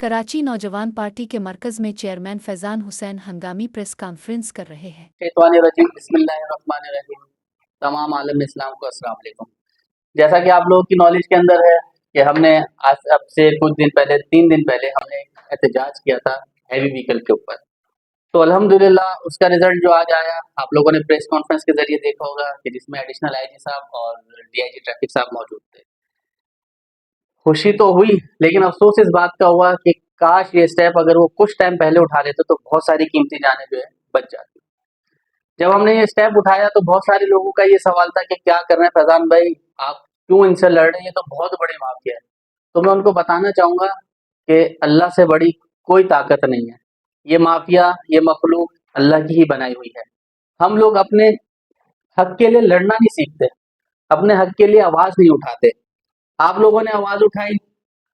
कराची नौजवान पार्टी के मरकज़ में चेयरमैन फैज़ान हुसैन हंगामी प्रेस कॉन्फ्रेंस कर रहे हैं। शैतानिर्रजीम बिस्मिल्लाहिर्रहमानिर्रहीम। तमाम आलम इस्लाम को अस्सलाम वालेकुम। जैसा कि आप लोगों की नॉलेज के अंदर है कि हमने आज अब से कुछ दिन पहले 3 दिन पहले हमने एक एहतजाज किया था हैवी व्हीकल के ऊपर। तो अल्हम्दुलिल्लाह उसका रिजल्ट जो आज आया आप लोगों ने प्रेस कॉन्फ्रेंस के जरिए देखा होगा कि जिसमें एडिशनल आईजी साहब और डीआईजी ट्रैफिक साहब मौजूद थे। खुशी तो हुई लेकिन अफसोस इस बात का हुआ कि काश ये स्टेप अगर वो कुछ टाइम पहले उठा लेते तो बहुत सारी कीमती जानें जो है बच जाती। जब हमने ये स्टेप उठाया तो बहुत सारे लोगों का ये सवाल था कि क्या कर रहे हैं फैजान भाई, आप क्यों इनसे लड़ रहे हैं, ये तो बहुत बड़ी माफिया है। तो मैं उनको बताना चाहूंगा कि अल्लाह से बड़ी कोई ताकत नहीं है। ये माफिया, ये मखलूक अल्लाह की ही बनाई हुई है। हम लोग अपने हक के लिए लड़ना नहीं सीखते, अपने हक के लिए आवाज नहीं उठाते। आप लोगों ने आवाज उठाई,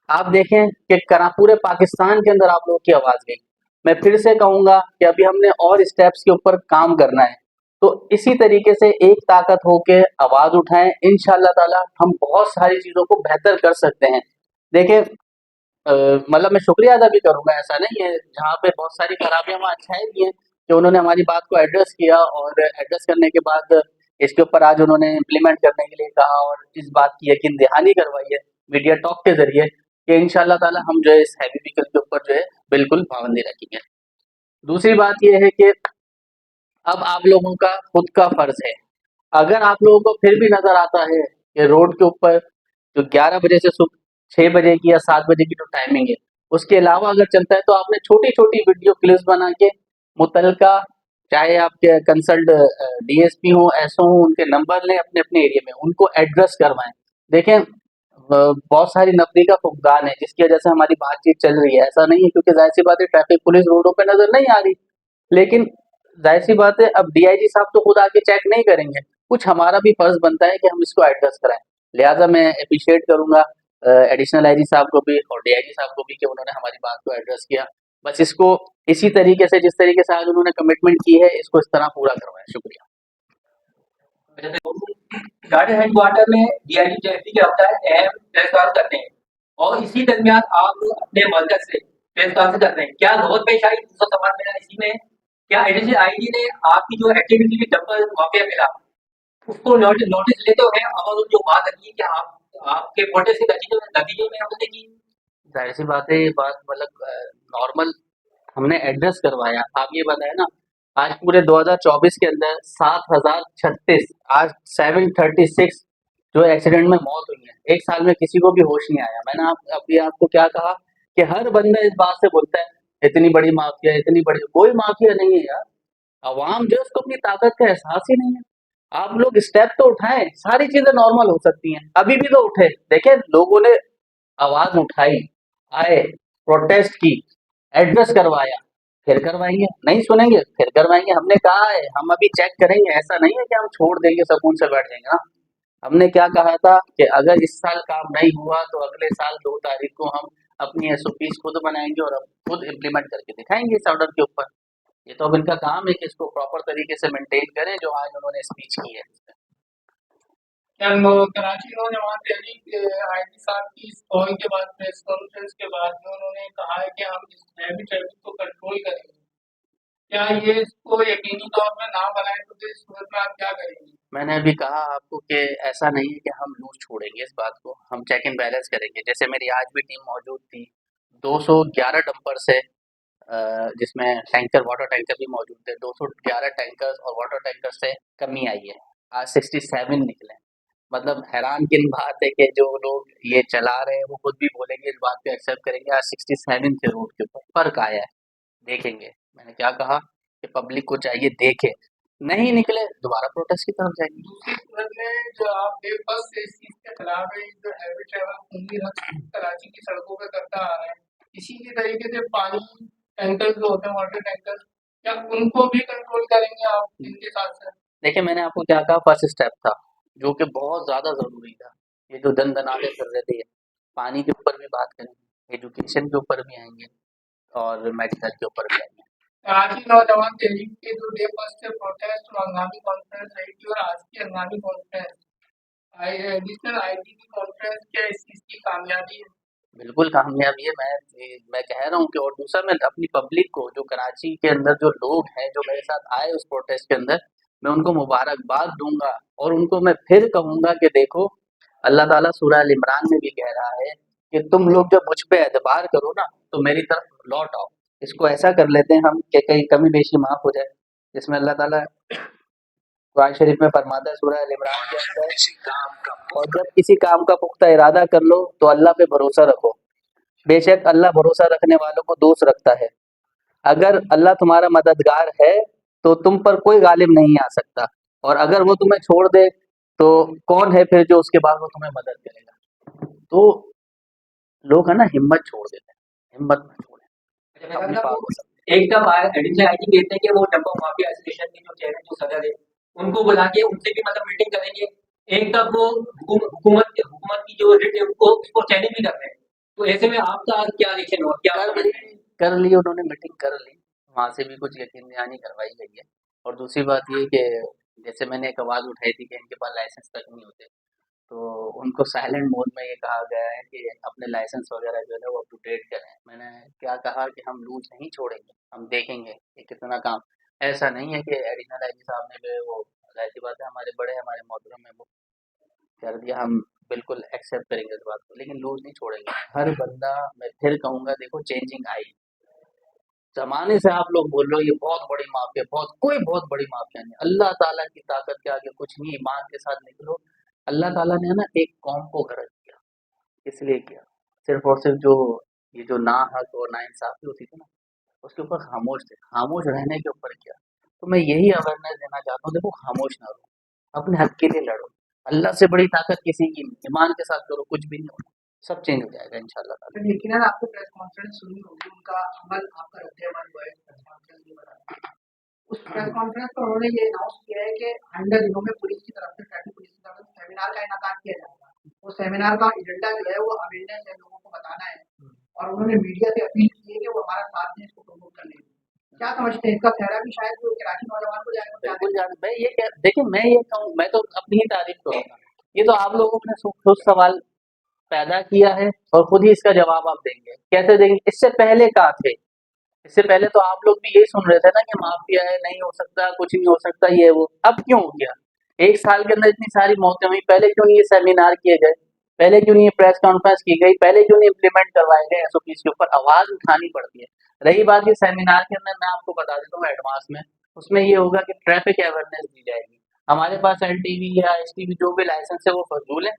आप देखें कि पूरे पाकिस्तान के अंदर आप लोगों की आवाज गई। मैं फिर से कहूंगा कि अभी हमने और स्टेप्स के ऊपर काम करना है, तो इसी तरीके से एक ताकत होके आवाज उठाएं। इंशाअल्लाह ताला हम बहुत सारी चीजों को बेहतर कर सकते हैं। देखिए, मतलब मैं शुक्रिया अदा भी करूंगा, ऐसा नहीं है, जहाँ पे बहुत सारी खराबियां वहाँ अच्छाई भी हैं कि उन्होंने हमारी बात को एड्रेस किया और एड्रेस करने के बाद इसके ऊपर आज उन्होंने इम्प्लीमेंट करने के लिए कहा और इस बात की यकीन दहानी करवाई है मीडिया टॉक के जरिए कि इंशाल्लाह ताला हम जो है इस हैवी व्हीकल के ऊपर जो है बिल्कुल पाबंदी रखेंगे। दूसरी बात ये है कि अब आप लोगों का खुद का फर्ज है, अगर आप लोगों को फिर भी नजर आता है कि रोड के ऊपर जो 11 बजे से सुबह 6 बजे की या 7 बजे की जो टाइमिंग है, उसके अलावा अगर चलता है तो आपने छोटी-छोटी वीडियो क्लिप्स बना के मुतलका चाहे आपके कंसल्ट डीएसपी हो, एसओ हो, उनके नंबर लें अपने-अपने एरिया में, उनको एड्रेस करवाएँ। देखें, बहुत सारी नफरी का फुकदान है जिसकी वजह से हमारी बातचीत चल रही है। ऐसा नहीं है क्योंकि ज़ाहिर-सी बात है ट्रैफिक पुलिस रोडों पे नज़र नहीं आ रही, लेकिन ज़ाहिर-सी बात है अब डीआईजी साहब तो खुद आके चेक नहीं करेंगे, कुछ हमारा भी फर्ज बनता है कि हम इसको एड्रेस कराएँ। लिहाजा मैं एप्रिशिएट करूँगा एडिशनल आईजी साहब को भी और डीआईजी साहब को भी कि उन्होंने हमारी बात को एड्रेस किया। बस इसको इसी तरीके से जिस तरीके से आज उन्होंने कमिटमेंट की है इसको इस तरह पूरा करवाएँ। शुक्रिया। गार्डन हेडक्वार्टर में डीआईजी ट्रैफिक के रफ्तार अहम प्रेस कॉन्फ्रेंस करते हैं और इसी दरमियान आप अपने मरकज से प्रेस कॉन्फ्रेंस कर रहे हैं, क्या जरूरत पेश आई? दूसरा सवाल मेरा इसी में, क्या एडिशनल आईजी ने आपकी जो एक्टिविटी की डबल वाकया मिला उसको नोटिस लेते हुए और जो बात रखी कि आप आपके प्रोटेस्ट के नतीजे में हमने की? जाहिर सी बात है ये बात मतलब नॉर्मल हमने एड्रेस करवाया। आप ये बताएं ना, आज पूरे 2024 के अंदर 7036 आज 736 जो एक्सीडेंट में मौत हुई है, एक साल में किसी को भी होश नहीं आया। मैंने अभी आपको क्या कहा कि हर बंदा इस बात से बोलता है इतनी बड़ी माफिया, इतनी बड़ी, कोई माफिया नहीं है यार। अवाम जो है उसको अपनी ताकत का एहसास ही नहीं है। आप लोग स्टेप तो उठाएं, सारी चीजें नॉर्मल हो सकती हैं। अभी भी तो उठे, देखें लोगों ने आवाज उठाई, आए, प्रोटेस्ट की, एड्रेस करवाया, फिर करवाएंगे, नहीं सुनेंगे फिर करवाएंगे। हमने कहा है हम अभी चेक करेंगे, ऐसा नहीं है कि हम छोड़ देंगे सुकून से बैठ जाएंगे ना। हमने क्या कहा था कि अगर इस साल काम नहीं हुआ तो अगले साल 2 तारीख को हम अपनी एसओपीज खुद बनाएंगे और खुद इम्प्लीमेंट करके दिखाएंगे इस ऑर्डर के ऊपर। ये तो अब इनका काम है कि इसको प्रॉपर तरीके से मेंटेन करें जो आज उन्होंने स्पीच की है। कराची नौजवान तहरीक के आईजी साहब की इस कॉल के बाद प्रेस कॉन्फ्रेंस के बाद में उन्होंने कहा है कि हम इस हैवी ट्रैफिक को कंट्रोल करेंगे, क्या ये इसको यकीनी तौर पर ना बनाए तो फिर इस सूरत में आप क्या करेंगे? मैंने अभी कहा आपको कि ऐसा नहीं है कि हम लूज छोड़ेंगे इस बात को, हम चेक एंड बैलेंस करेंगे। जैसे मेरी आज भी टीम मौजूद थी, 211 डंपर से जिसमें टैंकर, वाटर टैंकर भी मौजूद थे, 211 टैंकर्स और वाटर टैंकर से कमी आई है। आज 67 निकले। मतलब हैरानकिन बात है कि जो लोग ये चला रहे हैं वो खुद भी बोलेंगे, इस बात को एक्सेप्ट करेंगे। आज 67 थे रोड के ऊपर, फर्क आया है, देखेंगे। मैंने क्या कहा कि पब्लिक को चाहिए देखे, नहीं निकले दोबारा प्रोटेस्ट की तरफ जाएंगे। दूसरी सूरत में जो आप बेबस से इस चीज के खिलाफ है, जो हैवी ट्रैवल पूरी कराची की सड़कों पे करता आ रहा है, इसी के तरीके से पानी टैंकर जो होते हैं, वाटर टैंकर, क्या उनको भी कंट्रोल करेंगे आप इनके साथ साथ? देखिए मैंने आपको क्या कहा, फर्स्ट स्टेप था जो कि बहुत ज्यादा जरूरी था। ये जो दन दनाते कर रहे थे, पानी के ऊपर भी बात करेंगे, एजुकेशन के ऊपर भी आएंगे और मेडिकल के ऊपर भी आएंगे। कराची नौजवान तहरीक के जो डे फर्स्ट से प्रोटेस्ट और हंगामी कॉन्फ्रेंस रही थी और आज की हंगामी कॉन्फ्रेंस एडिशनल आईजी की कॉन्फ्रेंस, क्या इस चीज की कामयाबी है? बिल्कुल कामयाबी है। मैं कह रहा हूँ कि और दूसरा मैं अपनी पब्लिक को जो कराची के अंदर जो लोग हैं जो मेरे साथ आए उस प्रोटेस्ट के अंदर, मैं उनको मुबारकबाद दूंगा और उनको मैं फिर कहूंगा कि देखो अल्लाह ताला सूरह अल इमरान में भी कह रहा है कि तुम लोग जब मुझ पे एतबार करो ना तो मेरी तरफ लौट आओ। इसको ऐसा कर लेते हैं हम कि कहीं कमी बेशी माफ हो जाए, जिसमें अल्लाह ताला कुरान शरीफ में फरमाता है सूरह अल इमरान के अंदर, और जब किसी काम का पुख्ता इरादा कर लो तो अल्लाह पे भरोसा रखो, बेशक अल्लाह भरोसा रखने वालों को दोस्त रखता है। अगर अल्लाह तुम्हारा मददगार है तो तुम पर कोई गालिब नहीं आ सकता, और अगर वो तुम्हें छोड़ दे तो कौन है फिर जो उसके बाद वो तुम्हें मदद करेगा। तो लोग है ना हिम्मत छोड़ देते हैं, हिम्मत मत छोड़ें, अच्छा अपने फैजान साहब, पास वो एक तब एडिशनल आईजी कहते हैं कि वो डब्बा माफिया एसोसिएशन के जो चेहरे जो सदर है उनको बुला के उनसे भी मतलब मीटिंग करेंगे। एक तब वो हुकूमत की जो रिट है उनको उसको चैलेंज भी कर रहे हैं। तो ऐसे में आपका क्या रिएक्शन हुआ, क्या कर ली कमेंट है? कर ली उन्होंने मीटिंग कर ली, वहाँ से भी कुछ यकीन दहानी करवाई गई है। और दूसरी बात ये कि जैसे मैंने एक आवाज़ उठाई थी कि इनके पास लाइसेंस तक नहीं होते, तो उनको साइलेंट मोड में ये कहा गया है कि अपने लाइसेंस वगैरह जो है वो अप टू डेट करें। मैंने क्या कहा कि हम लूज़ नहीं छोड़ेंगे, हम देखेंगे कि कितना काम। ऐसा नहीं है कि एडिशनल आईजी साहब ने जो है वो, ज़ाहिर-सी बात है हमारे बड़े हमारे मोहतरम हैं वो, कर दिया, हम बिल्कुल एक्सेप्ट करेंगे इस बात को, लेकिन लूज़ नहीं छोड़ेंगे। हर बंदा, मैं फिर कहूँगा देखो चेंजिंग आई। ज़माने से आप लोग बोल रहे हो ये बहुत बड़ी माफ़िया, कोई बहुत बड़ी माफ़िया नहीं। अल्लाह ताला की ताकत के आगे कुछ नहीं, ईमान के साथ निकलो। अल्लाह ताला ने है ना एक कौम को गरज किया, इसलिए किया। सिर्फ़ और सिर्फ़ जो ये जो नाहक और नाइंसाफ़ी होती थी ना, उसके ऊपर खामोश थे, खामोश रहने के ऊपर किया। तो मैं यही अवेयरनेस देना चाहता हूँ, देखो खामोश ना रहो, अपने हक के लिए लड़ो। अल्लाह से बड़ी ताकत किसी की नहीं, ईमान के साथ करो, कुछ भी नहीं होगा, सब चेंज हो जाएगा इंशाल्लाह ताला। तो यकीनन आपको प्रेस कॉन्फ्रेंस सुनी होगी, उनका अमल आपका रद्द-ए-अमल हुआ है प्रेस कॉन्फ्रेंस में बताया। उस प्रेस कॉन्फ्रेंस में उन्होंने ये अनाउंस किया है कि आइंदा दिनों में पुलिस की तरफ से, ट्रैफिक पुलिस की तरफ से सेमिनार का इनेकाद किया जाएगा। वो सेमिनार का एजेंडा जो है वो अवेयरनेस है, लोगों को बताना है, और उन्होंने मीडिया से अपील की है कि वो हमारा साथ दें इसको प्रमोट करने में। क्या समझते हैं, इसका चेहरा भी शायद वो कराची नौजवान को जाएगा, क्या बिल्कुल जान मैं ये क्या देखिए, मैं ये कहूँ, मैं तो अपनी ही तारीफ करूंगा। ये तो आप लोगों ने खुद सवाल पैदा किया है और खुद ही इसका जवाब आप देंगे। कैसे देंगे? इससे पहले कहाँ थे? इससे पहले तो आप लोग भी यही सुन रहे थे ना कि माफिया है, नहीं हो सकता, कुछ नहीं हो सकता, ये वो। अब क्यों हो गया? एक साल के अंदर इतनी सारी मौतें हुई, पहले क्यों नहीं ये सेमिनार किए गए? पहले क्यों नहीं ये प्रेस कॉन्फ्रेंस की गई? पहले क्यों नहीं इम्प्लीमेंट करवाए गए? एसओपीज के ऊपर आवाज उठानी पड़ती है। रही बात ये सेमिनार के अंदर, मैं आपको बता देता हूँ एडवांस में, उसमें ये होगा कि ट्रैफिक अवेयरनेस दी जाएगी। हमारे पास एलटीवी या एसटीवी जो भी लाइसेंस है वो फजूल है,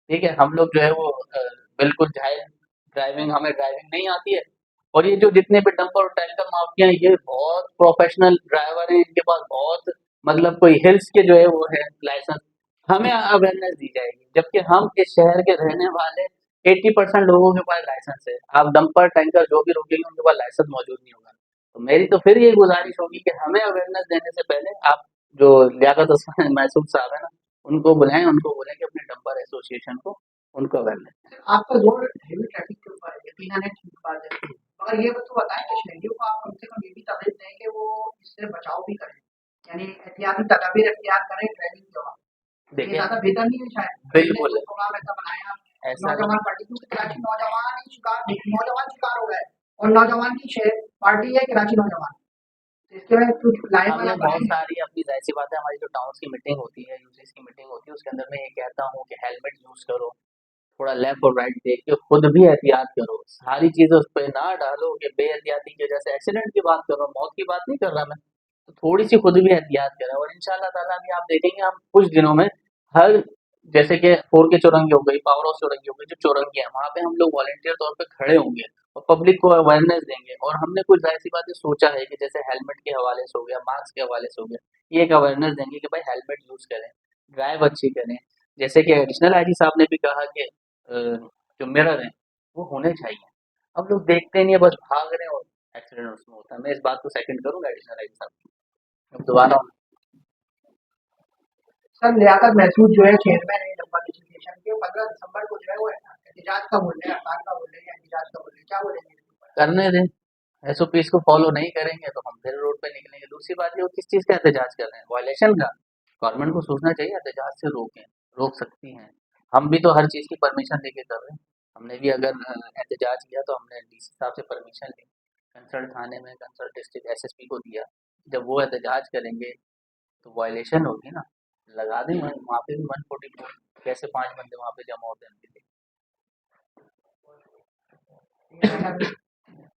ठीक है। हम लोग जो है वो बिल्कुल जाहिल, ड्राइविंग, हमें ड्राइविंग नहीं आती है। और ये जो जितने भी डंपर और टैंकर माफिया हैं, ये बहुत प्रोफेशनल ड्राइवर हैं, इनके पास बहुत, मतलब कोई हिल्स के जो है वो है लाइसेंस। हमें अवेयरनेस दी जाएगी, जबकि हम इस शहर के रहने वाले 80% लोगों के पास लाइसेंस है। आप डंपर टैंकर जो भी रोकेंगे उनके पास लाइसेंस मौजूद नहीं होगा। तो मेरी तो फिर ये गुजारिश होगी कि हमें अवेयरनेस देने से पहले आप जो लियाकत उसमान महसूद साहब है ना, उनको बुलाएं, उनको बोलें कि अपने डंपर एसोसिएशन को उनको अवेयरनेस। आपका जोर हेवी ट्रैफिक के ऊपर है, यकीनन है, ठीक बात है। मगर ये तो बताएं कि शहरियों को आप कम से कम ये भी तरजीह दें कि वो इससे बचाव भी करें, यानी एहतियाती तदाबीर इख्तियार करें ड्राइविंग के दौरान। ये देखिए ज़्यादा बेहतर नहीं है शायद? बिल्कुल प्रोग्राम ऐसा बनाया ऐसा नौजवान पार्टी, क्योंकि कराची नौजवान शिकार हो गए, और नौजवान की शहर पार्टी है कराची नौजवान। तो इसके में कुछ लाइन हमने वाला बहुत बनाएंगे। सारी, अपनी ज़ाहिर-सी बात है, हमारी जो टाउन्स की मीटिंग होती है, यूसीस की मीटिंग होती है, उसके अंदर मैं ये कहता हूँ कि हेलमेट यूज़ करो, थोड़ा लेफ्ट और राइट देख के खुद भी एहतियात करो। सारी चीज़ें उस पे ना डालो कि बेएहतियाती की वजह से एक्सीडेंट की बात कर रहा हूँ, मौत की बात नहीं कर रहा मैं। तो थोड़ी-सी खुद भी एहतियात करें, और इंशाअल्लाह ताला अभी आप देखेंगे हम कुछ दिनों में हर, जैसे कि 4 की चौरंगी हो गई, पावर हाउस चौरंगी हो गई, जो चौरंगी है वहाँ पे हम लोग वॉलंटियर तौर पे खड़े होंगे और पब्लिक को अवेयरनेस देंगे। और हमने कुछ ज़ाहिर-सी बात है सोचा है कि जैसे हेलमेट के हवाले से हो गया, मास्क के हवाले से हो गया, ये एक अवेयरनेस देंगे कि भाई हेलमेट यूज़ करें, ड्राइव अच्छी करें। जैसे कि एडिशनल आईजी साहब ने भी कहा कि जो मिरर हैं वो होने चाहिए। अब लोग देखते नहीं है, बस भाग रहे हैं और एक्सीडेंट उसमें होता है। मैं इस बात को सेकंड करूँगा एडिशनल आईजी साहब की। अब दोबारा सर लियाकत महसूद जो है चेयरमैन है डब्बा एसोसिएशन के, 15 दिसंबर को जो है वो एहतजाज का बोल रहे हैं, हड़ताल का बोल रहे हैं, या एहतजाज का बोल रहे हैं, क्या बोलेंगे इसके ऊपर? करने दें, एसओपीज़ को फॉलो नहीं करेंगे तो हम फिर रोड पे निकलेंगे। दूसरी बात ये, वो किस चीज़ का एहतजाज कर रहे हैं? वायलेशन का। गवर्नमेंट को सोचना चाहिए, एहतजाज से रोकें, रोक सकती हैं। हम भी तो हर चीज़ की परमिशन लेके कर रहे हैं। हमने भी अगर एहतजाज किया तो हमने डीसी साहब से परमिशन ली, कंसर्न थाने में कंसर्न डिस्ट्रिक्ट एसएसपी को दिया। जब वो एहतजाज करेंगे तो वायलेशन होगी ना, लगा दें वहाँ पे भी 144। कैसे 5 बंदे वहाँ पे जमा होते हैं उनके लिए।